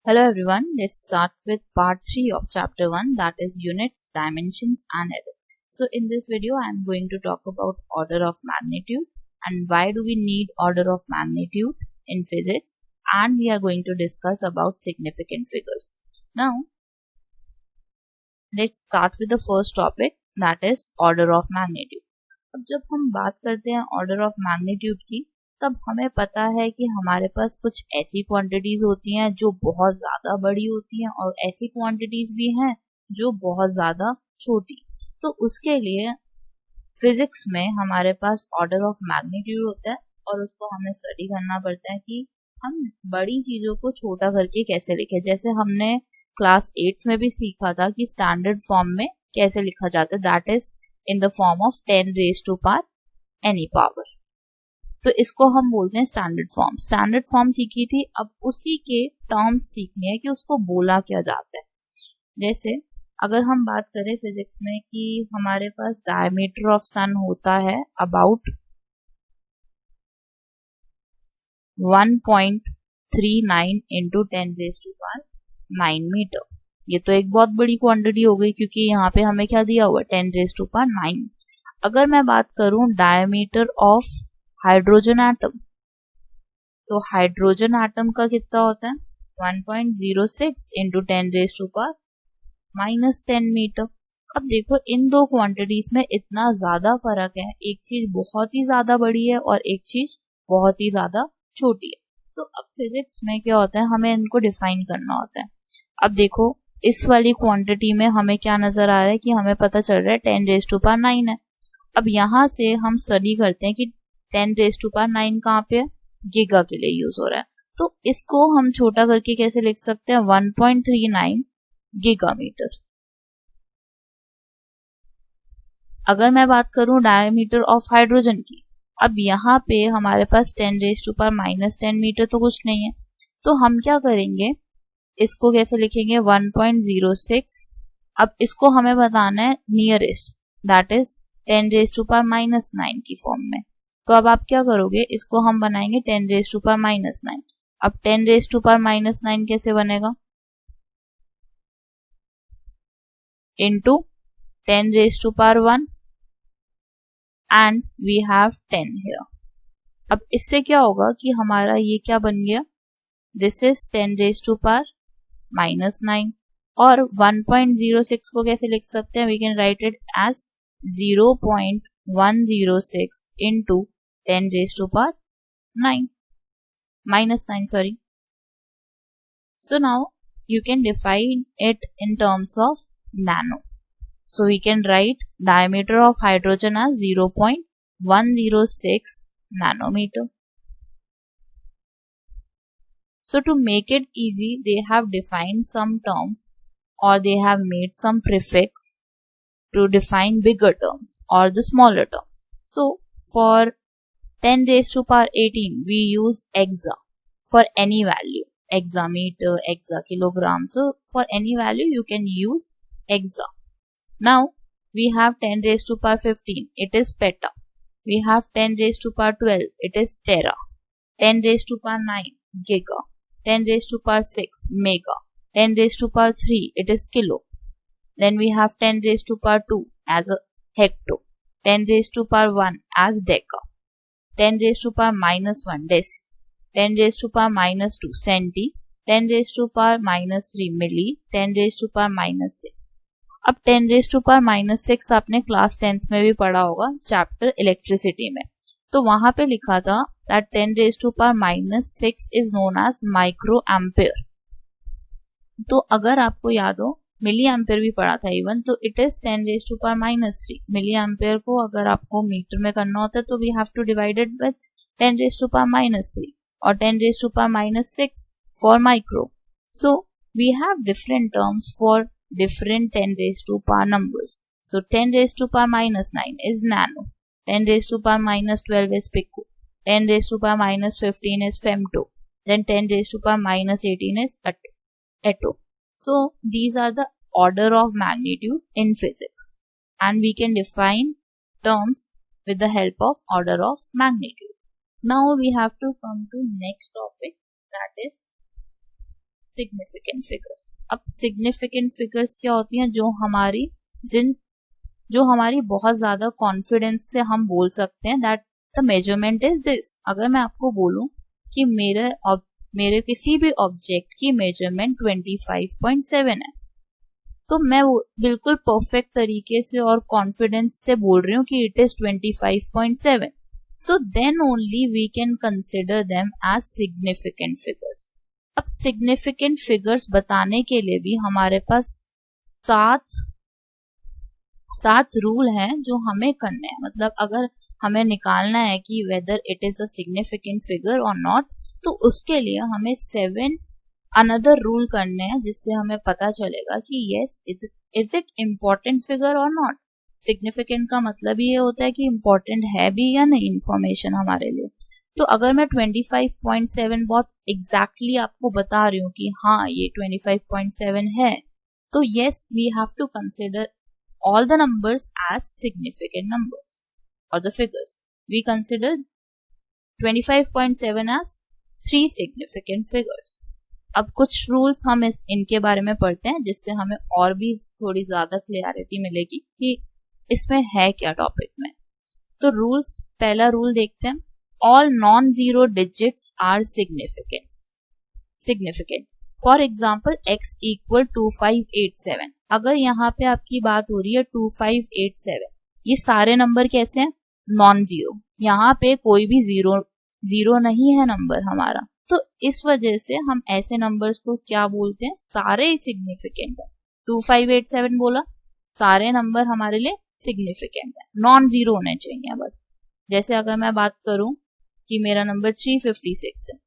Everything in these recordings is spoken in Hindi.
Hello everyone, let's start with part 3 of chapter 1, that is units, dimensions and error. So in this video I am going to talk about order of magnitude and why do we need order of magnitude in physics, and we are going to discuss about significant figures. Now let's start with the first topic, that is order of magnitude. अब जब हम बात करते हैं ऑर्डर ऑफ मैग्नीट्यूड की, तब हमें पता है कि हमारे पास कुछ ऐसी क्वांटिटीज होती हैं जो बहुत ज़्यादा बड़ी होती हैं और ऐसी क्वांटिटीज भी हैं जो बहुत ज़्यादा छोटी। तो उसके लिए फिजिक्स में हमारे पास ऑर्डर ऑफ मैग्नीट्यूड होता है और उसको हमें स्टडी करना पड़ता है कि हम बड़ी चीज़ों को छोटा करके कैसे लिखें। जैसे हमने क्लास 8 में भी सीखा था कि स्टैंडर्ड फॉर्म में कैसे लिखा जाता है, that is in the form of 10 raised to power any power. तो इसको हम बोलते हैं स्टैंडर्ड फॉर्म। स्टैंडर्ड फॉर्म सीखी थी, अब उसी के टर्म्स सीखने हैं कि उसको बोला क्या जाता है। जैसे अगर हम बात करें फिजिक्स में कि हमारे पास डायमीटर ऑफ सन होता है about 1.39 into 10 raised to power 9 metre. ये तो एक बहुत बड़ी क्वांटिटी हो गई क्योंकि यहाँ पे हमें क्या दिया हुआ, 10 raised to power 9। अगर मैं बात करूं डायमीटर ऑफ हाइड्रोजन एटम, तो हाइड्रोजन एटम का कितना होता है 1.06 into 10 raised to power -10 metre. अब देखो इन दो क्वांटिटीज में इतना ज्यादा फर्क है, एक चीज बहुत ही ज्यादा बड़ी है और एक चीज बहुत ही ज्यादा छोटी है। तो अब फिजिक्स में क्या होता है, हमें इनको डिफाइन करना होता है। अब देखो इस वाली क्वांटिटी में हमें क्या नजर आ रहा है कि हमें पता चल रहा है 10 raised to power 9 है। अब यहाँ से हम स्टडी करते हैं कि 10 raised to power 9 कहाँ पे है, गीगा के लिए यूज हो रहा है। तो इसको हम छोटा करके कैसे लिख सकते हैं, 1.39 गीगामीटर। अगर मैं बात करूं डायमीटर ऑफ हाइड्रोजन की, अब यहाँ पे हमारे पास 10 raised to power -10 मीटर तो कुछ नहीं है, तो हम क्या करेंगे, इसको कैसे लिखेंगे 1.06। अब इसको हमें बताना है nearest, that is 10 raised to power -9 की फॉर्म में। तो अब आप क्या करोगे, इसको हम बनाएंगे 10 raised to power -9। अब 10 raised to power -9 कैसे बनेगा, into 10 raised to power 1 and we have 10 here. अब इससे क्या होगा कि हमारा ये क्या बन गया, this is 10 raised to power -9 और 1.06 को कैसे लिख सकते हैं, we can write it as 0.106 into 10 raised to power -9 sorry. So now you can define it in terms of nano. So we can write diameter of hydrogen as 0.106 nanometer. So to make it easy, they have defined some terms or they have made some prefix to define bigger terms or the smaller terms. So for 10 raised to power 18, we use exa for any value, hexameter, hexakilogram. So for any value, you can use exa. Now we have 10 raised to power 15, it is peta. We have 10 raised to power 12, it is tera. 10 raised to power 9, giga. 10 raised to power 6, mega. 10 raised to power 3, it is kilo. Then we have 10 raised to power 2 as a hecto. 10 raised to power 1 as deca. 10 raised to power -1 deci. 10 raised to power -2 centi. 10 raised to power -3 milli. 10 raised to power -6। अब 10 raised to power -6 आपने क्लास 10th में भी पढ़ा होगा चैप्टर इलेक्ट्रिसिटी में, तो वहां पे लिखा था that 10 raised to power -6 is known as micro ampere. तो अगर आपको याद हो मिली एम्पेयर भी पढ़ा था इवन, तो it is 10 raised to power -3। Milli ampere को अगर आपको मीटर में करना होता है तो we have to divide it with 10 raised to power -3 और 10 raised to power -6 for micro. So we have different terms for different 10 raised to power numbers. So 10 raised to power -9 is nano, 10 raised to power -12 is pico, 10 raised to power -15 is femto, then 10 raised to power -18 is atto. So these are the order of magnitude in physics, and we can define terms with the help of order of magnitude. Now we have to come to next topic, that is significant figures. अब सिग्निफिकेंट फिगर्स क्या होती हैं? जो हमारी बहुत ज्यादा कॉन्फिडेंस से हम बोल सकते हैं that the measurement is this. अगर मैं आपको बोलूं कि मेरे किसी भी ऑब्जेक्ट की मेजरमेंट 25.7 है, तो मैं वो बिल्कुल परफेक्ट तरीके से और कॉन्फिडेंस से बोल रही हूँ कि it is 25.7, so then only we can consider them as significant figures. अब सिग्निफिकेंट फिगर्स बताने के लिए भी हमारे पास सात रूल हैं जो हमें करने हैं। मतलब अगर हमें निकालना है कि whether it is a significant figure और नॉट, तो उसके लिए हमें 7 अनदर रूल करने हैं, जिससे हमें पता चलेगा कि yes is it important figure और नॉट। सिग्निफिकेंट का मतलब ये होता है कि इम्पोर्टेंट है भी या नहीं इंफॉर्मेशन हमारे लिए। तो अगर मैं 25.7 बहुत एग्जैक्टली आपको बता रही हूँ कि हाँ ये 25.7 है, तो yes we have to consider all the numbers as significant numbers or the figures. We consider 25.7 as 3 significant figures. अब कुछ रूल्स हम इनके बारे में पढ़ते हैं, जिससे हमें और भी थोड़ी ज्यादा क्लियरिटी मिलेगी कि इसमें है क्या टॉपिक में। तो रूल्स, पहला रूल देखते हैं, all non-zero digits are significant. For example x equal 2587। अगर यहाँ पे आपकी बात हो रही है 2587, ये सारे नंबर कैसे हैं? Non zero. यहाँ पे कोई भी जीरो नहीं है नंबर हमारा, तो इस वजह से हम ऐसे नंबर्स को क्या बोलते हैं? सारे सिग्निफिकेंट है। 2587 बोला, सारे नंबर हमारे लिए सिग्निफिकेंट है, नॉन जीरो होने चाहिए बस। जैसे अगर मैं बात करूं कि मेरा नंबर 356 है,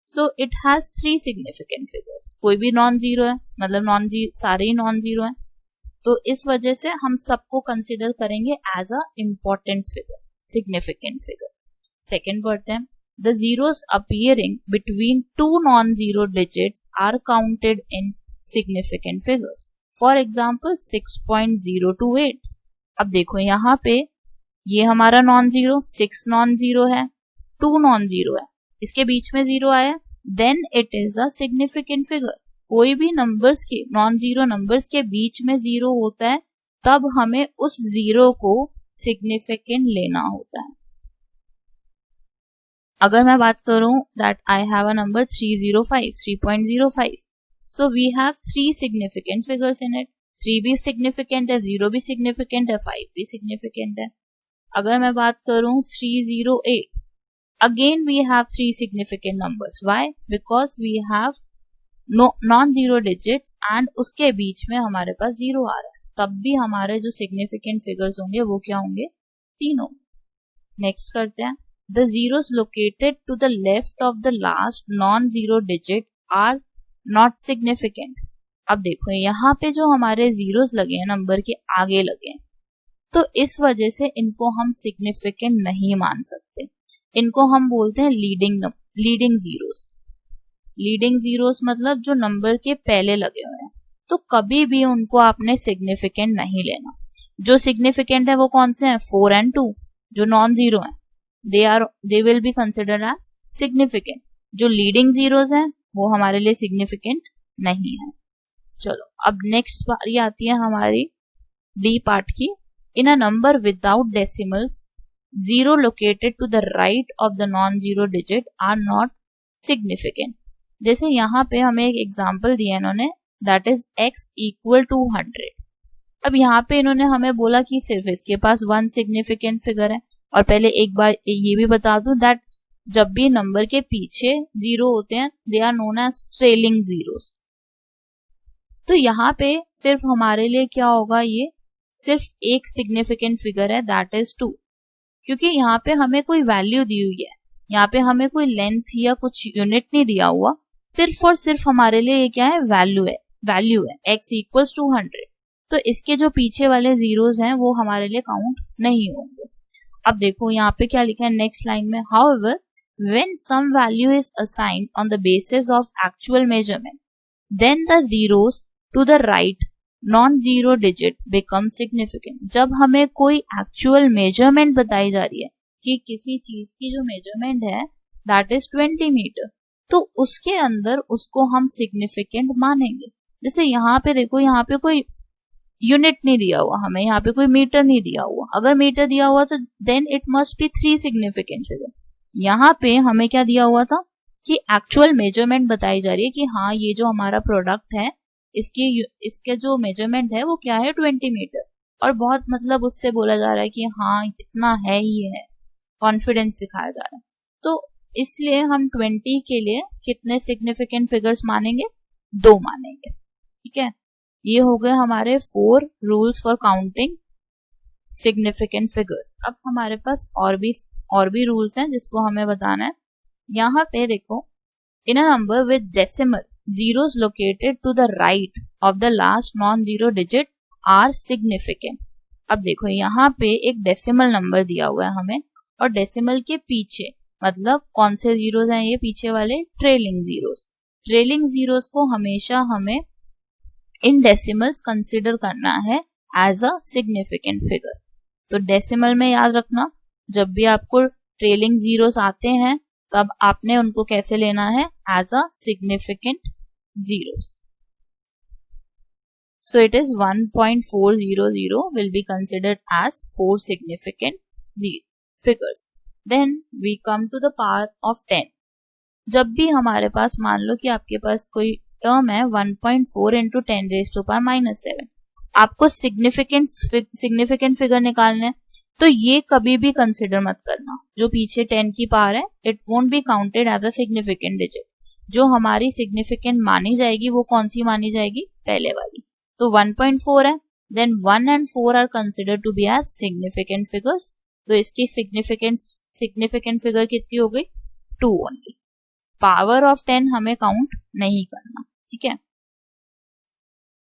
so it has 3 significant figures. कोई भी नॉन जीरो है, मतलब सारे ही नॉन जीरो हैं, तो इस वजह से हम सबको कंसिडर करेंगे as a important figure, significant figure. Second पढ़ते हैं, the zeros appearing between 2 non-zero digits are counted in significant figures. For example 6.028। अब देखो यहाँ पे ये हमारा नॉन जीरो, 6 नॉन जीरो है, 2 नॉन जीरो है, इसके बीच में जीरो आया, then it is a significant figure. कोई भी नंबर्स के, नॉन जीरो नंबर्स के बीच में जीरो होता है, तब हमें उस जीरो को सिग्निफिकेंट लेना होता है। अगर मैं बात करूं that I have a number 305, so we have 3 significant figures in it. 3 भी सिग्निफिकेंट है, 0 भी सिग्निफिकेंट है, 5 भी सिग्निफिकेंट है। अगर मैं बात करूं 308, again we have 3 significant numbers. Why? Because we have non-zero digits and उसके बीच में हमारे पास जीरो आ रहा है, तब भी हमारे जो significant figures होंगे वो क्या होंगे? 3 होंगे। नेक्स्ट करते हैं, the zeros located to the left of the last non-zero digit are not significant. अब देखो यहाँ पे जो हमारे जीरोस लगे हैं नंबर के आगे लगे हैं, तो इस वजह से इनको हम सिग्निफिकेंट नहीं मान सकते। इनको हम बोलते हैं लीडिंग जीरोस। लीडिंग जीरोस मतलब जो नंबर के पहले लगे हुए हैं, तो कभी भी उनको आपने सिग्निफिकेंट नहीं लेना। जो सिग्निफिकेंट है वो कौन से हैं? 4 and 2। जो नॉन जीरो हैं they will be considered as significant. जो लीडिंग जीरोस हैं वो हमारे लिए सिग्निफिकेंट नहीं है। चलो अब नेक्स्ट बारी आती है हमारी डी पार्ट की। In a number without decimals, zero located to the right of the non-zero digit are not significant. जैसे यहाँ पे हमें एक एग्जाम्पल दिया इन्होंने, that is x equal to 100। अब यहाँ पे इन्होंने हमें बोला कि सिर्फ इसके पास 1 सिग्निफिकेंट फिगर है। और पहले एक बार ये भी बता दूं दैट जब भी नंबर के पीछे जीरो होते हैं they are known as trailing zeros. तो यहाँ पे सिर्फ हमारे लिए क्या होगा? ये सिर्फ एक सिग्निफिकेंट फिगर है, दैट इज 2, क्योंकि यहाँ पे हमें कोई वैल्यू दी हुई है, यहाँ पे हमें कोई लेंथ या कुछ यूनिट नहीं दिया हुआ, सिर्फ और सिर्फ हमारे लिए ये क्या है? वैल्यू है x इक्वल्स टू 100। तो इसके जो पीछे वाले जीरोस हैं वो हमारे लिए काउंट नहीं होंगे। अब देखो यहाँ पे क्या लिखा है नेक्स्ट लाइन में, however when some value is assigned on the basis of actual measurement, then the zeros to the right non-zero digit become significant। जब हमें कोई एक्चुअल मेजरमेंट बताई जा रही है कि किसी चीज की जो मेजरमेंट है दैट इज 20 मीटर, तो उसके अंदर उसको हम सिग्निफिकेंट मानेंगे। जैसे यहाँ पे देखो, यहाँ पे कोई यूनिट नहीं दिया हुआ हमें, यहाँ पे कोई मीटर नहीं दिया हुआ। अगर मीटर दिया हुआ तो then it must be 3 significant figure. यहाँ पे हमें क्या दिया हुआ था कि एक्चुअल मेजरमेंट बताई जा रही है कि हाँ ये जो हमारा प्रोडक्ट है इसके जो मेजरमेंट है वो क्या है 20 मीटर, और बहुत मतलब उससे बोला जा रहा है कि हाँ इतना है ही है, कॉन्फिडेंस सिखाया जा रहा है। तो इसलिए हम 20 के लिए कितने सिग्निफिकेंट फिगर्स मानेंगे, 2 मानेंगे। ठीक है, ये हो गए हमारे 4 rules for counting significant figures. अब हमारे पास और भी रूल्स हैं जिसको हमें बताना है। यहाँ पे देखो, in a number with decimal zeros located to the right of the last non-zero digit are significant। अब देखो यहाँ पे एक डेसिमल नंबर दिया हुआ है हमें, और डेसिमल के पीछे मतलब कौन से जीरोस हैं ये पीछे वाले, ट्रेलिंग जीरोस। ट्रेलिंग जीरोस को हमेशा हमें इन डेसिमल्स कंसिडर करना है एज अ सिग्निफिकेंट फिगर। तो डेसिमल में याद रखना, जब भी आपको ट्रेलिंग जीरोस आते हैं तब आपने उनको कैसे लेना है, as a significant zeros। So it is 1.400 will be considered as 4 significant figures। Then we come to the power of 10। जब भी हमारे पास, मान लो कि आपके पास कोई टर्म है 1.4 into 10 raised to power -7, आपको सिग्निफिकेंट फिगर निकालने, तो ये कभी भी कंसिडर मत करना। जो पीछे 10 की पावर है it won't be counted as a significant digit. जो हमारी सिग्निफिकेंट मानी जाएगी वो कौन सी मानी जाएगी, पहले वाली। तो 1.4 है, then 1 and 4 are consider to be as significant figures. तो इसकी सिग्निफिकेंट फिगर कितनी हो गई, 2 ओनली। पावर ऑफ 10 हमें काउंट नहीं करना। ठीक है,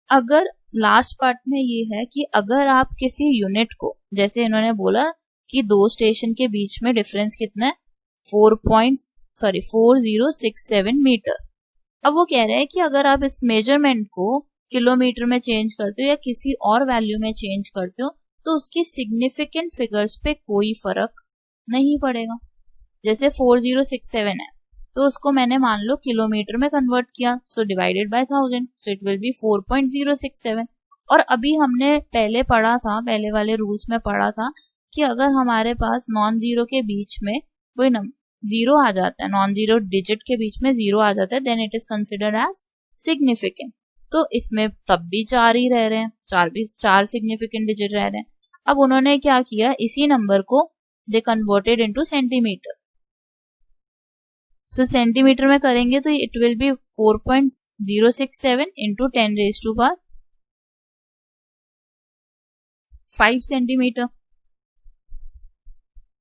अगर लास्ट पार्ट में ये है कि अगर आप किसी यूनिट को, जैसे इन्होंने बोला कि 2 स्टेशन के बीच में डिफरेंस कितना है, 4067 मीटर। अब वो कह रहे हैं कि अगर आप इस मेजरमेंट को किलोमीटर में चेंज करते हो या किसी और वैल्यू में चेंज करते हो तो उसकी सिग्निफिकेंट फिगर्स पे कोई फर्क नहीं पड़ेगा। जैसे 4067 है तो उसको मैंने मान लो किलोमीटर में कन्वर्ट किया, so divided by 1000, so it will B 4.067। और अभी हमने पहले पढ़ा था, पहले वाले रूल्स में पढ़ा था कि अगर हमारे पास नॉन जीरो के बीच में कोई जीरो आ जाता है, नॉन जीरो डिजिट के बीच में जीरो आ जाता है, then it is considered as significant. तो इसमें तब भी 4 ही रह रहे हैं, 4 सिग्निफिकेंट डिजिट रह रहे हैं। अब उन्होंने क्या किया, इसी नंबर को they converted into centimetre. So centimetre में करेंगे तो it will B 4.067 into 10 raised to power 5 centimetre.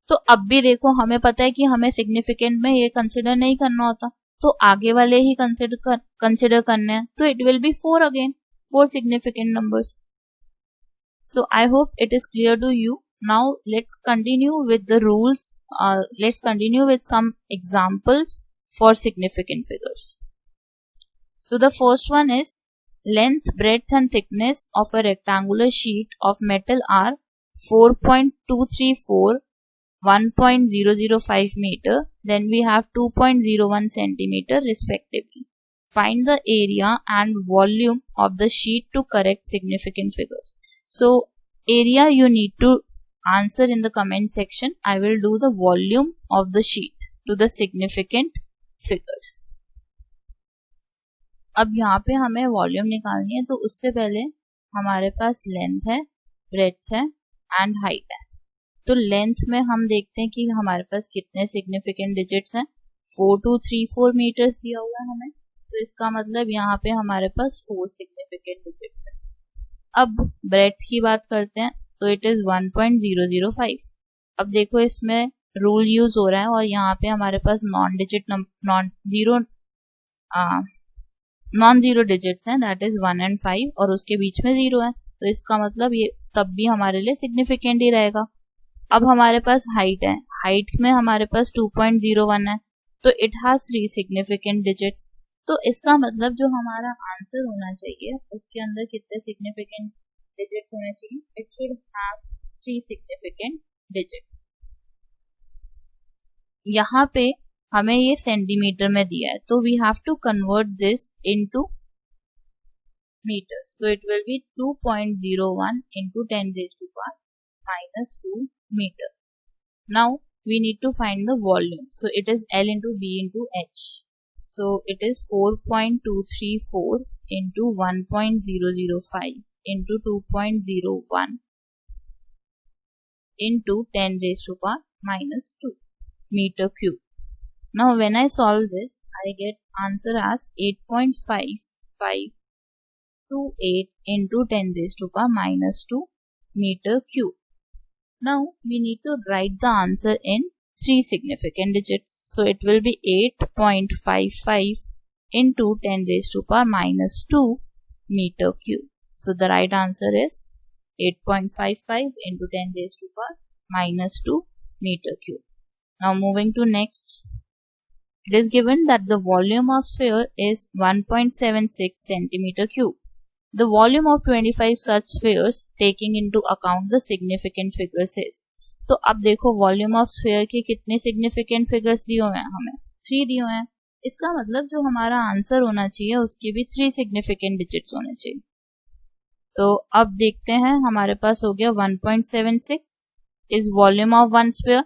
तो अब भी देखो हमें पता है कि हमें सिग्निफिकेंट में ये कंसिडर नहीं करना होता, तो आगे वाले ही कंसिडर करने हैं। तो it will B 4 again, 4 significant numbers। So I hope it is clear to you. Now let's continue with the rules. Let's continue with some examples for significant figures. So the first one is length, breadth and thickness of a rectangular sheet of metal are 4.234, 1.005 meter, then we have 2.01 centimeter respectively. Find the area and volume of the sheet to correct significant figures. So area you need to answer in the comment section. I will do the volume of the sheet to the significant figures. अब यहाँ पे हमें वॉल्यूम निकालनी है, तो उससे पहले हमारे पास लेंथ है, ब्रेड्थ है एंड हाइट है। तो लेंथ में हम देखते हैं कि हमारे पास कितने सिग्निफिकेंट डिजिट्स हैं। 4234 मीटर्स दिया हुआ है हमें, तो इसका मतलब यहाँ पे हमारे पास 4 सिग्निफिकेंट डिजिट्स हैं। अब ब्रेड्थ की बात करते हैं, तो इट इज 1.005। अब देखो इसमें रूल यूज हो रहा है और यहाँ पे हमारे पास नॉन जीरो डिजिट्स हैं, दैट इज 1 and 5, और उसके बीच में 0 है, तो इसका मतलब ये तब भी हमारे लिए सिग्निफिकेंट ही रहेगा। अब हमारे पास हाइट है, हाइट में हमारे पास 2.01 है, तो इट हैज 3 सिग्निफिकेंट डिजिट्स। तो इसका मतलब जो हमारा आंसर होना चाहिए उसके अंदर कितने सिग्निफिकेंट डिजिट्स होने चाहिए, it should have 3 significant digits. यहाँ पे हमें ये सेंटीमीटर में दिया है, तो we have to convert this into meters. So it will be 2.01 into 10 raised to power minus 2 meter. Now we need to find the volume. So it is L into B into H. So it is 4.234 into 1.005 into 2.01 into 10 raised to power minus 2 meter cube. Now when I solve this, I get answer as 8.5528 into 10 raised to power minus 2 meter cube. Now we need to write the answer in 3 significant digits. So it will be 8.55 into 10 raised to power minus 2 meter cube. So the right answer is 8.55 into 10 raised to power minus 2 meter cube. Now moving to next. It is given that the volume of sphere is 1.76 centimeter cube. The volume of 25 such spheres taking into account the significant figures is. तो अब देखो वॉल्यूम ऑफ स्फीयर के कितने सिग्निफिकेंट फिगर्स दिए हुए हैं, हमें 3 दिए हुए हैं. इसका मतलब जो हमारा आंसर होना चाहिए उसके भी 3 सिग्निफिकेंट डिजिट्स होने चाहिए. तो अब देखते हैं, हमारे पास हो गया 1.76 is volume of one sphere.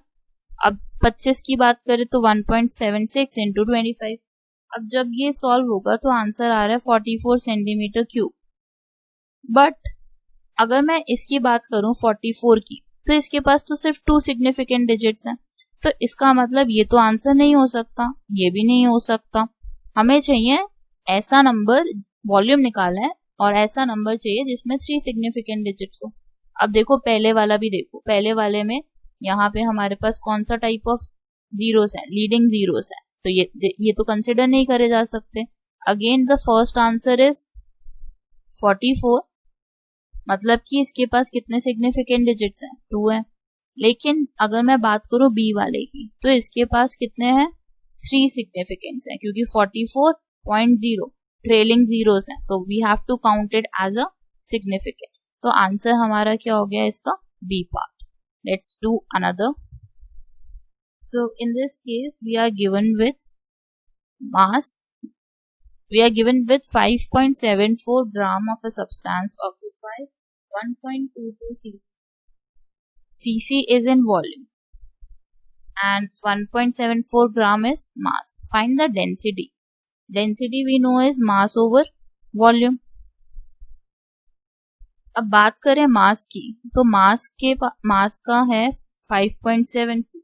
अब 25 की बात करें तो 1.76 इंटू 25. अब जब ये सॉल्व होगा तो आंसर आ रहा है 44 सेंटीमीटर क्यूब. बट अगर मैं इसकी बात करूं 44 की, तो इसके पास तो सिर्फ 2 सिग्निफिकेंट डिजिट्स हैं. तो इसका मतलब ये तो आंसर नहीं हो सकता, ये भी नहीं हो सकता. हमें चाहिए ऐसा नंबर, वॉल्यूम निकालना है और ऐसा नंबर चाहिए जिसमें 3 सिग्निफिकेंट डिजिट्स हो. अब देखो पहले वाला भी देखो, पहले वाले में यहाँ पे हमारे पास कौन सा टाइप ऑफ जीरोस है, लीडिंग जीरोस है, तो ये तो कंसिडर नहीं करे जा सकते. Again the first answer is 44, मतलब कि इसके पास कितने सिग्निफिकेंट डिजिट्स हैं, 2 हैं. लेकिन अगर मैं बात करूं बी वाले की, तो इसके पास कितने हैं, 3 सिग्निफिकेंट्स हैं, क्योंकि 44.0 ट्रेलिंग जीरोस हैं, तो we have to count it as a significant. तो आंसर हमारा क्या हो गया इसका, B part. Let's do another. So in this case we are given with mass. We are given with 5.74 gram of a substance occupies 1.22 cc. cc is in volume and 1.74 gram is mass. Find the density. Density we know is mass over volume. अब बात करें मास की, तो मास का है 5.74.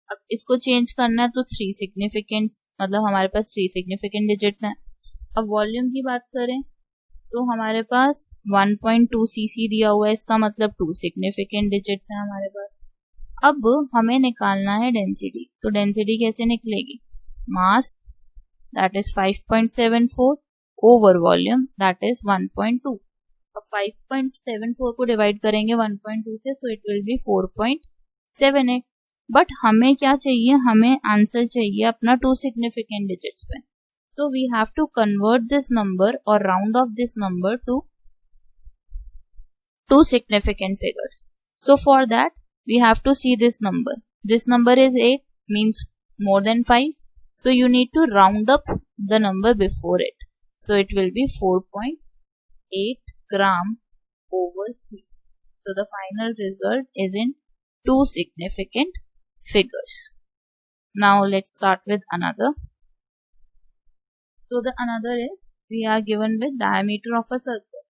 अब इसको चेंज करना है तो 3 सिग्निफिकेंट्स, मतलब हमारे पास 3 सिग्निफिकेंट डिजिट्स हैं. अब वॉल्यूम की बात करें तो हमारे पास 1.2 cc दिया हुआ है, इसका मतलब 2 सिग्निफिकेंट डिजिट्स हैं हमारे पास. अब हमें निकालना है डेंसिटी. तो डेंसिटी कैसे निकलेगी, mass that is 5.74 over volume that is 1.2. 5.74 को डिवाइड करेंगे 1.2 से, सो इट विल बी 4.78. बट हमें क्या चाहिए, हमें आंसर चाहिए अपना 2 सिग्निफिकेंट डिजिट्स पे. So we have to convert this number और round off this number to 2 significant figures. So for that we have to see this number. This number is 8, means more than 5. So you need to round up the number before it. So it will be 4.8 gram over cc. So the final result is in 2 significant figures. Now let's start with another. So the another is, we are given with diameter of a circle.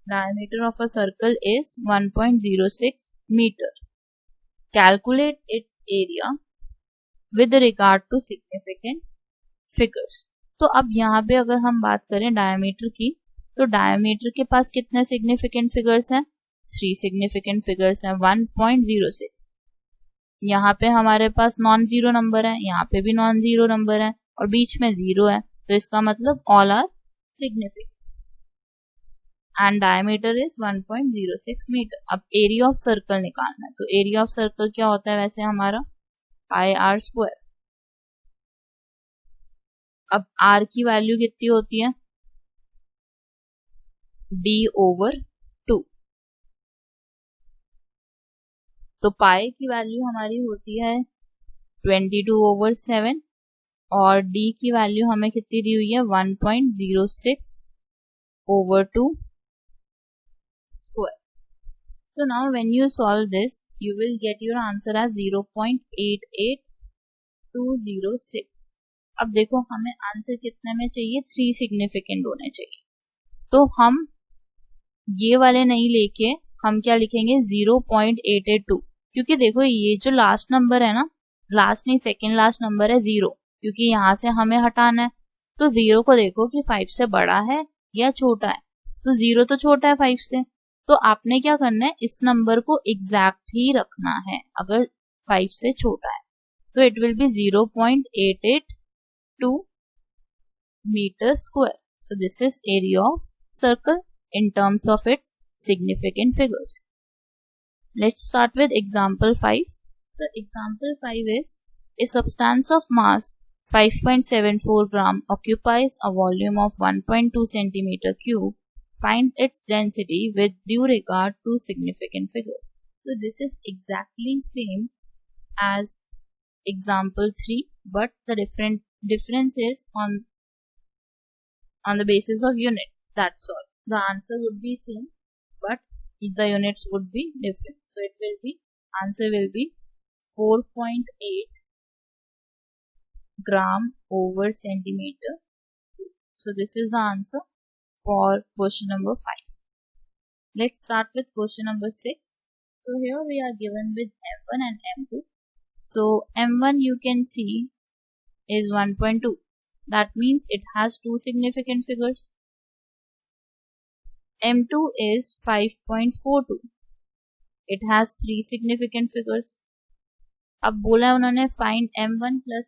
Diameter of a circle is 1.06 meter. Calculate its area with regard to significant figures. तो अब यहाँ पे अगर हम बात करें डायमीटर की, तो डायमीटर के पास कितने सिग्निफिकेंट फिगर्स हैं, 3 सिग्निफिकेंट फिगर्स हैं. 1.06, यहाँ पे हमारे पास नॉन जीरो नंबर है, यहाँ पे भी नॉन जीरो नंबर है और बीच में 0 है, तो इसका मतलब all are significant. And diameter is 1.06 metre. अब एरिया ऑफ सर्कल निकालना है, तो एरिया ऑफ सर्कल क्या होता है वैसे हमारा, पाई आर स्क्वायर. अब आर की वैल्यू कितनी होती है, d ओवर 2. तो पाई की वैल्यू हमारी होती है 22/7 और d की वैल्यू हमें कितनी दी हुई है 1.06/2 square. So now when you solve this, you will get your answer as 0.88206. अब देखो हमें आंसर कितने में चाहिए, 3 सिग्निफिकेंट होने चाहिए. तो हम ये वाले नहीं लेके हम क्या लिखेंगे 0.882, क्योंकि देखो ये जो लास्ट नंबर है ना, लास्ट नहीं सेकेंड लास्ट नंबर है 0, क्योंकि यहाँ से हमें हटाना है. तो 0 को देखो कि 5 से बड़ा है या छोटा है. तो 0 तो छोटा है 5 से, तो आपने क्या करना है, इस नंबर को एग्जैक्ट ही रखना है. अगर 5 से छोटा है तो it will B 0.882 meter square. So this is area of circle in terms of its significant figures. Let's start with example 5. So example 5 is a substance of mass 5.74 gram occupies a volume of 1.2 centimeter cube. Find its density with due regard to significant figures. So this is exactly same as example 3, but the difference is on the basis of units. That's all. The answer would be same, but the units would be different. So it will be, answer will be 4.8 gram over centimeter. So this is the answer for question number 5. Let's start with question number 6. So here we are given with M1 and M2. So M1 you can see is 1.2. That means it has 2 significant figures. M2 is 5.42. It has 3 significant figures. अब बोला है उन्होंने फाइंड M1 plus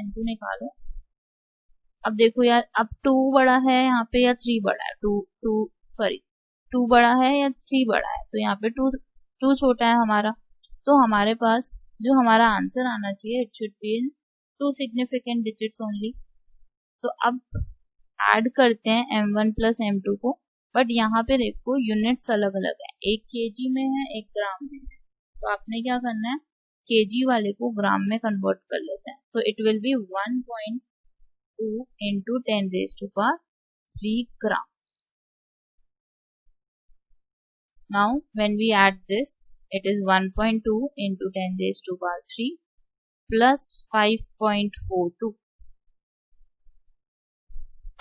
M2 निकालो. अब देखो यार, अब 2 बड़ा है यहाँ पे या 3 बड़ा है, 2 बड़ा है या 3 बड़ा है, तो यहाँ पे 2 छोटा है हमारा. तो हमारे पास जो हमारा आंसर आना चाहिए, it should be in 2 significant digits only. तो अब ऐड करते हैं M1 plus M2 को, बट यहाँ पे देखो यूनिट्स अलग अलग है, एक kg में है एक ग्राम में है. तो आपने क्या करना है, kg वाले को ग्राम में कन्वर्ट कर लेते हैं. तो it will B 1.2 into 10⁻³ grams. Now when we add this, it is 1.2 into 10⁻³ plus 5.42.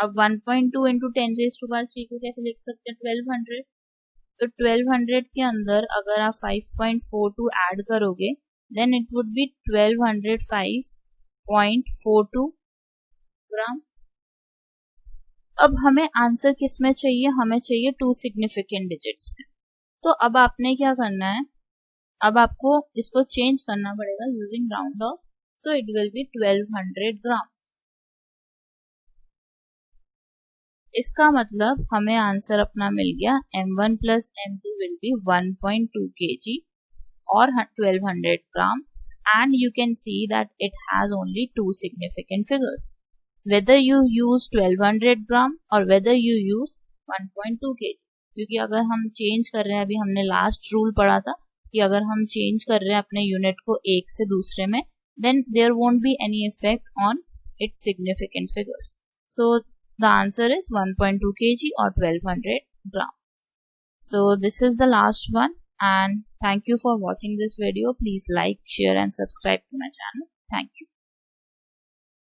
अब 1.2 into 10⁻³ को कैसे लिख सकते हैं, 1200. तो 1200 के अंदर अगर आप 5.42 ऐड करोगे, then it would be 1205.42 grams. अब हमें आंसर किस में चाहिए, हमें चाहिए 2 significant digits में. तो अब आपने क्या करना है, अब आपको इसको चेंज करना पड़ेगा using round of. So it will B 1200 grams. इसका मतलब हमें आंसर अपना मिल गया M1 plus M2 will be 1.2 kg or 1200 gram, and you can see that it has only 2 significant figures. Whether you use 1200 gram or whether you use 1.2 kg, क्योंकि अगर हम चेंज कर रहे हैं, अभी हमने लास्ट रूल पढ़ा था कि अगर हम चेंज कर रहे हैं अपने यूनिट को एक से दूसरे में, then there won't be any effect on its significant figures. So the answer is 1.2 kg or 1200 gram. So this is the last one, and thank you for watching this video. Please like, share and subscribe to my channel. Thank you.